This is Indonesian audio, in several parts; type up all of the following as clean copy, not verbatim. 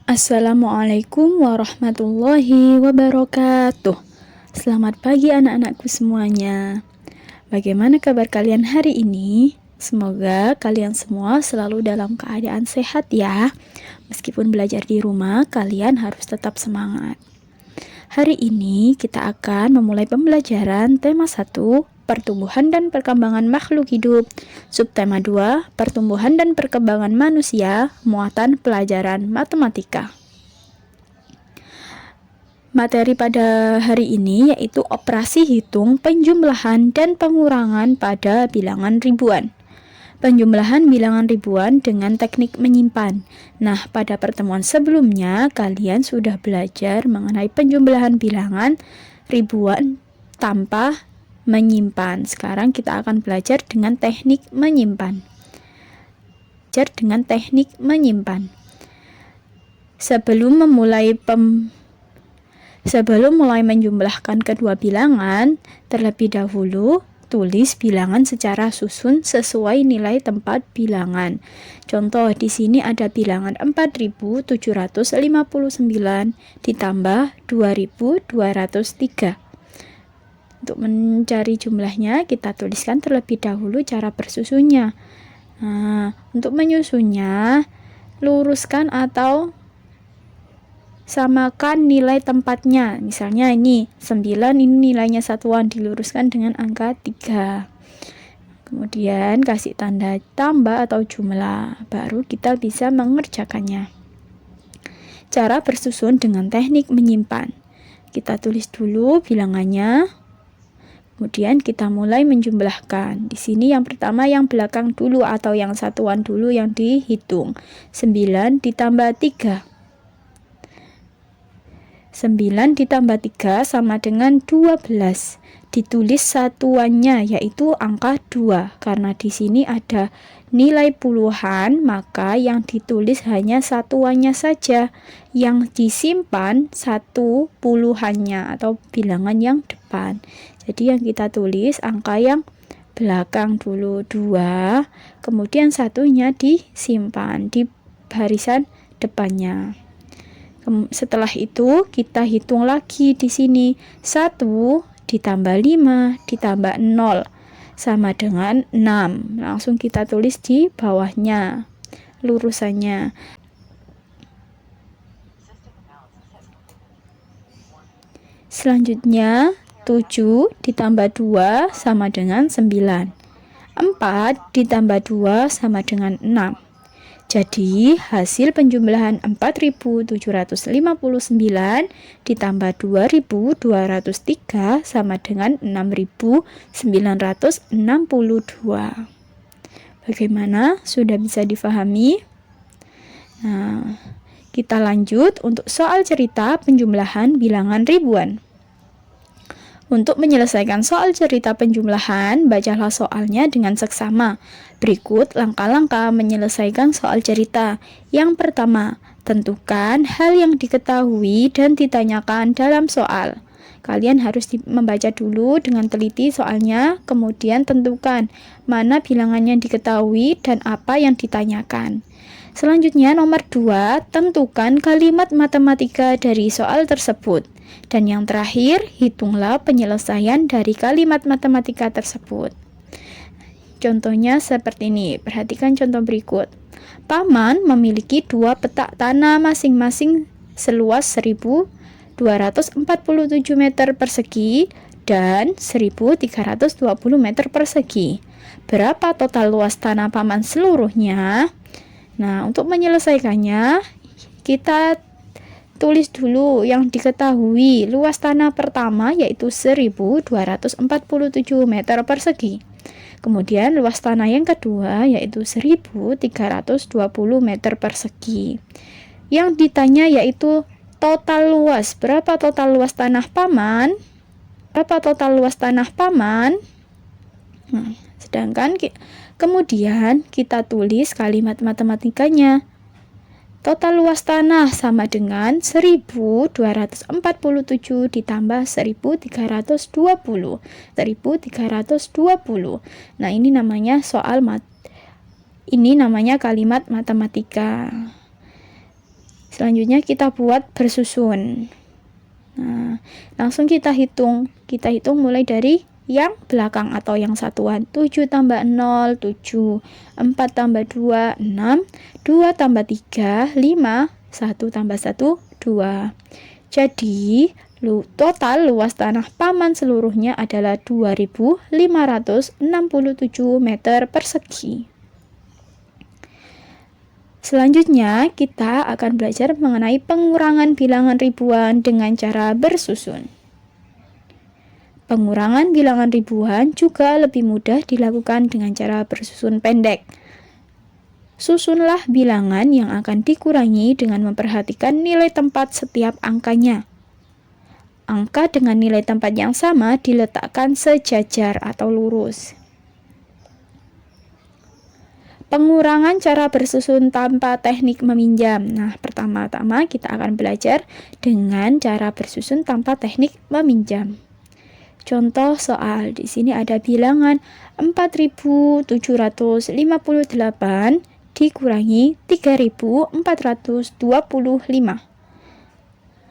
Assalamualaikum warahmatullahi wabarakatuh. Selamat pagi anak-anakku semuanya. Bagaimana kabar kalian hari ini? Semoga kalian semua selalu dalam keadaan sehat ya. Meskipun belajar di rumah, kalian harus tetap semangat. Hari ini kita akan memulai pembelajaran tema 1, pertumbuhan dan perkembangan makhluk hidup. Subtema 2, pertumbuhan dan perkembangan manusia, muatan pelajaran matematika. Materi pada hari ini yaitu operasi hitung, penjumlahan, dan pengurangan pada bilangan ribuan. Penjumlahan bilangan ribuan dengan teknik menyimpan. Nah, pada pertemuan sebelumnya kalian sudah belajar mengenai penjumlahan bilangan ribuan tanpa menyimpan. Sekarang kita akan belajar dengan teknik menyimpan. Sebelum mulai menjumlahkan kedua bilangan, terlebih dahulu tulis bilangan secara susun sesuai nilai tempat bilangan. Contoh, di sini ada bilangan 4.759 ditambah 2.203. Untuk mencari jumlahnya, kita tuliskan terlebih dahulu cara bersusunnya. Nah, untuk menyusunnya, luruskan atau samakan nilai tempatnya. Misalnya ini 9, ini nilainya satuan, diluruskan dengan angka 3. Kemudian kasih tanda tambah atau jumlah, baru kita bisa mengerjakannya. Cara bersusun dengan teknik menyimpan. Kita tulis dulu bilangannya. Kemudian kita mulai menjumlahkan. Di sini yang pertama yang belakang dulu atau yang satuan dulu yang dihitung. 9 ditambah 3. 9 ditambah 3 sama dengan 12. Ditulis satuannya yaitu angka 2. Karena di sini ada nilai puluhan, maka yang ditulis hanya satuannya saja. Yang disimpan satu puluhannya atau bilangan yang depan. Jadi yang kita tulis angka yang belakang dulu 2, kemudian satunya disimpan di barisan depannya. Setelah itu kita hitung lagi di sini 1 ditambah 5 ditambah 0 sama dengan 6. Langsung kita tulis di bawahnya lurusannya. Selanjutnya 7 ditambah 2 sama dengan 9. 4 ditambah 2 sama dengan 6. Jadi, hasil penjumlahan 4.759 ditambah 2.203 sama dengan 6.962. Bagaimana? Sudah bisa difahami? Nah, kita lanjut untuk soal cerita penjumlahan bilangan ribuan. Untuk menyelesaikan soal cerita penjumlahan, bacalah soalnya dengan seksama. Berikut langkah-langkah menyelesaikan soal cerita. Yang pertama, tentukan hal yang diketahui dan ditanyakan dalam soal. Kalian harus membaca dulu dengan teliti soalnya, kemudian tentukan mana bilangannya diketahui dan apa yang ditanyakan. Selanjutnya nomor 2, tentukan kalimat matematika dari soal tersebut. Dan yang terakhir, hitunglah penyelesaian dari kalimat matematika tersebut. Contohnya seperti ini, perhatikan contoh berikut. Paman memiliki 2 petak tanah masing-masing seluas 1.247 meter persegi dan 1.320 meter persegi. Berapa total luas tanah paman seluruhnya? Nah, untuk menyelesaikannya, kita tulis dulu yang diketahui. Luas tanah pertama yaitu 1.247 meter persegi. Kemudian luas tanah yang kedua yaitu 1.320 meter persegi. Yang ditanya yaitu total luas. Berapa total luas tanah paman? Nah, sedangkan kemudian kita tulis kalimat matematikanya. Total luas tanah sama dengan 1.247 ditambah 1.320. Nah, ini namanya kalimat matematika. Selanjutnya kita buat bersusun. Nah, langsung kita hitung. Kita hitung mulai dari yang belakang atau yang satuan. 7 tambah 0, 7. 4 tambah 2, 6. 2 tambah 3, 5. 1 tambah 1, 2. Jadi, total luas tanah Paman seluruhnya adalah 2.567 meter persegi. Selanjutnya, kita akan belajar mengenai pengurangan bilangan ribuan dengan cara bersusun. Pengurangan bilangan ribuan juga lebih mudah dilakukan dengan cara bersusun pendek. Susunlah bilangan yang akan dikurangi dengan memperhatikan nilai tempat setiap angkanya. Angka dengan nilai tempat yang sama diletakkan sejajar atau lurus. Pengurangan cara bersusun tanpa teknik meminjam. Nah, pertama-tama kita akan belajar dengan cara bersusun tanpa teknik meminjam. Contoh soal, di sini ada bilangan 4.758 dikurangi 3.425.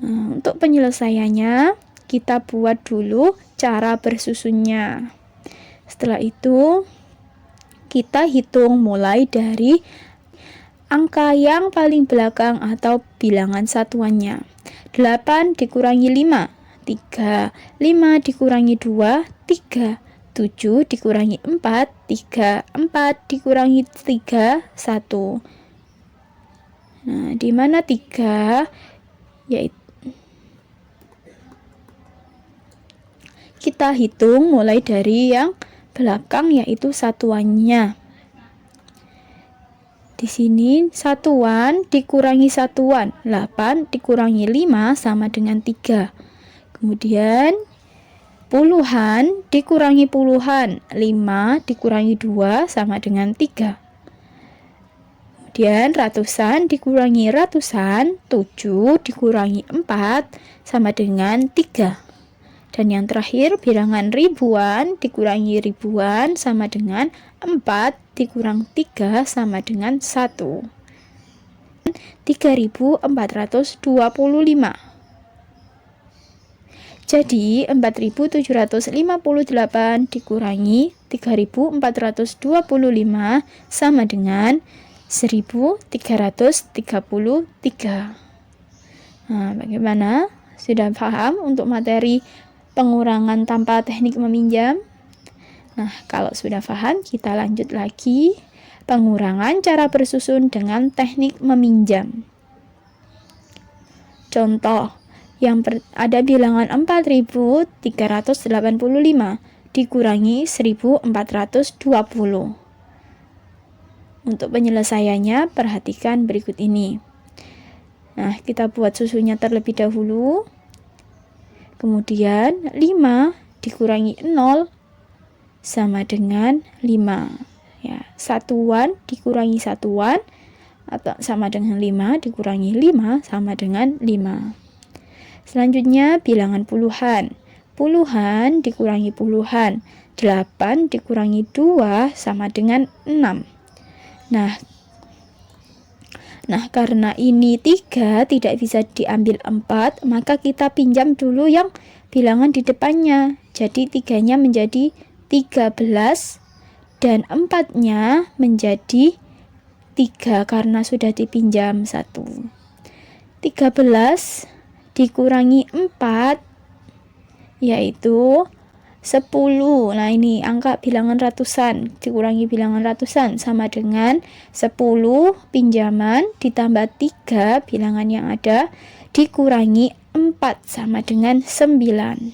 Nah, untuk penyelesaiannya, kita buat dulu cara bersusunnya. Setelah itu, kita hitung mulai dari angka yang paling belakang atau bilangan satuannya. 8 dikurangi 5. 3, 5 dikurangi 2, 3, 7 dikurangi 4, 3, 4 dikurangi 3, 1. Nah, di mana 3? Yaitu kita hitung mulai dari yang belakang yaitu satuannya. Di sini satuan dikurangi satuan, 8 dikurangi 5 sama dengan 3. Kemudian puluhan dikurangi puluhan, 5 dikurangi 2 sama dengan 3. Kemudian ratusan dikurangi ratusan, 7 dikurangi 4 sama dengan 3. Dan yang terakhir bilangan ribuan dikurangi ribuan sama dengan 4 dikurang 3 sama dengan 1. 3.425. Jadi 4.758 dikurangi 3.425 sama dengan 1.333. Nah, bagaimana? Sudah paham untuk materi pengurangan tanpa teknik meminjam? Nah, kalau sudah paham, kita lanjut lagi pengurangan cara bersusun dengan teknik meminjam. Contoh, ada bilangan 4.385 dikurangi 1.420. Untuk penyelesaiannya, perhatikan berikut ini. Nah, kita buat susunnya terlebih dahulu. Kemudian 5 dikurangi 0 sama dengan 5. Ya, satuan dikurangi satuan atau sama dengan 5 dikurangi 5 sama dengan 5. Selanjutnya bilangan puluhan. Puluhan dikurangi puluhan. 8 dikurangi 2 sama dengan 6. Nah, karena ini 3 tidak bisa diambil 4, maka kita pinjam dulu yang bilangan di depannya. Jadi 3-nya menjadi 13 dan 4-nya menjadi 3 karena sudah dipinjam 1. 13 dikurangi 4 yaitu 10. Nah, ini angka bilangan ratusan dikurangi bilangan ratusan sama dengan 10 pinjaman ditambah 3 bilangan yang ada dikurangi 4 sama dengan 9.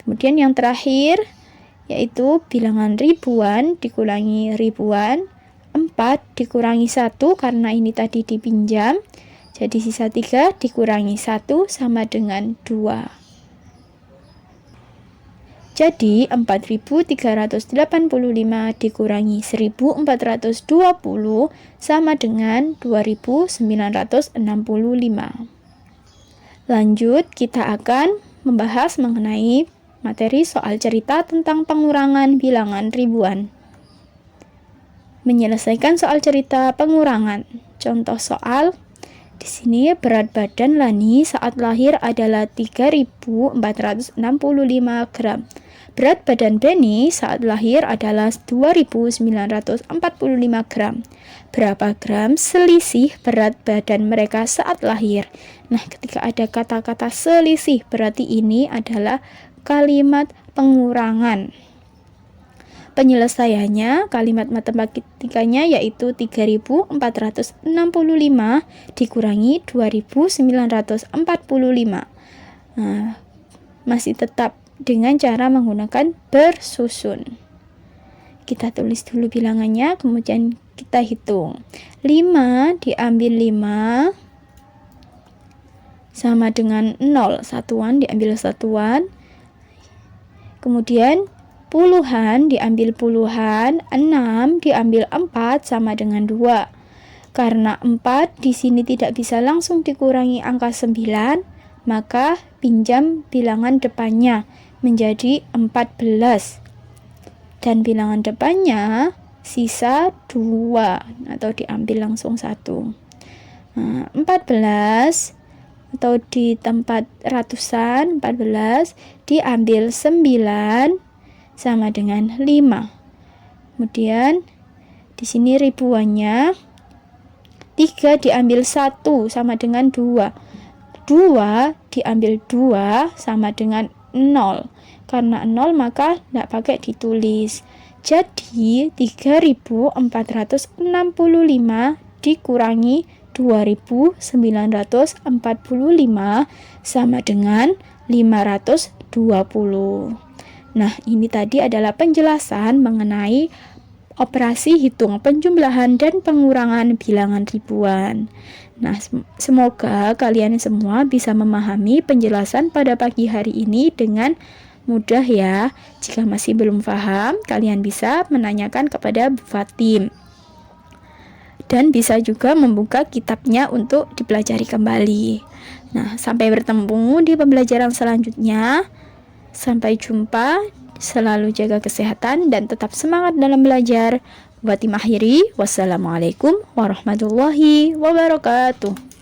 Kemudian yang terakhir yaitu bilangan ribuan dikurangi ribuan, 4 dikurangi 1 karena ini tadi dipinjam. Jadi sisa 3 dikurangi 1 sama dengan 2. Jadi 4.385 dikurangi 1.420 sama dengan 2.965. Lanjut, kita akan membahas mengenai materi soal cerita tentang pengurangan bilangan ribuan. Menyelesaikan soal cerita pengurangan. Contoh soal, Di sini berat badan Lani saat lahir adalah 3.465 gram. Berat badan Benny saat lahir adalah 2.945 gram. Berapa gram selisih berat badan mereka saat lahir? Nah, ketika ada kata-kata selisih, berarti ini adalah kalimat pengurangan. Penyelesaiannya, kalimat matematikanya yaitu 3.465 dikurangi 2.945. Nah, masih tetap dengan cara menggunakan bersusun. Kita tulis dulu bilangannya, kemudian kita hitung. 5 diambil 5 sama dengan 0, satuan diambil satuan. Kemudian puluhan diambil puluhan, 6 diambil 4 sama dengan 2. Karena 4 di sini tidak bisa langsung dikurangi angka 9, maka pinjam bilangan depannya menjadi 14. Dan bilangan depannya sisa 2 atau diambil langsung 1. Nah, 14 atau di tempat ratusan 14 diambil 9 sama dengan 5. Kemudian di sini ribuannya 3 diambil 1 sama dengan 2. 2 diambil 2 sama dengan 0. Karena 0 maka tidak pakai ditulis. Jadi 3.465 dikurangi 2.945 sama dengan 520. Nah, ini tadi adalah penjelasan mengenai operasi hitung penjumlahan dan pengurangan bilangan ribuan. Nah, semoga kalian semua bisa memahami penjelasan pada pagi hari ini dengan mudah ya. Jika masih belum paham, kalian bisa menanyakan kepada Bu Fatim. Dan bisa juga membuka kitabnya untuk dipelajari kembali. Nah, sampai bertemu di pembelajaran selanjutnya. Sampai jumpa, selalu jaga kesehatan dan tetap semangat dalam belajar. Fatim akhiri, wassalamualaikum warahmatullahi wabarakatuh.